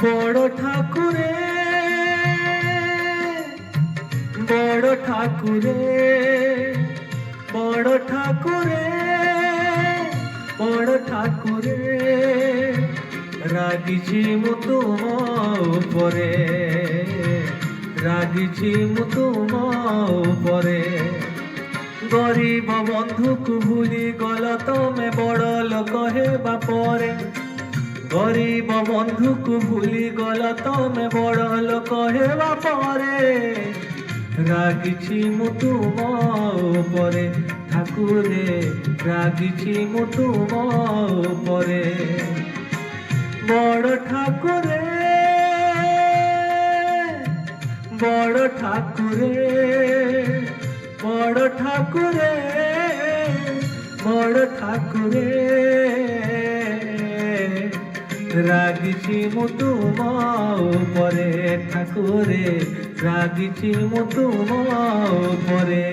বড় ঠাকুরে, বড় ঠাকুরে, বড় ঠাকুরে, বড় ঠাকুরে, রাগিছি মু তুম উপরে, রাগিছি মু তুম উপরে। গরিব বন্ধুକୁ ভুলি গল তমে বড় লোক হেবা পরে, গরিব বন্ধুକୁ ভুলি গল তমে বড় লোক হেবা পরে। রাগিছি মু তুম উপরে ঠাকুরে, রাগিছি মু তুম উপরে। বড় ঠাকুরে, বড় ঠাকুরে, বড় ঠাকুরে, বড় ঠাকুরে, রাগিছি মু তুম উপরে ঠাকুরে, রাগিছি মু তুম উপরে।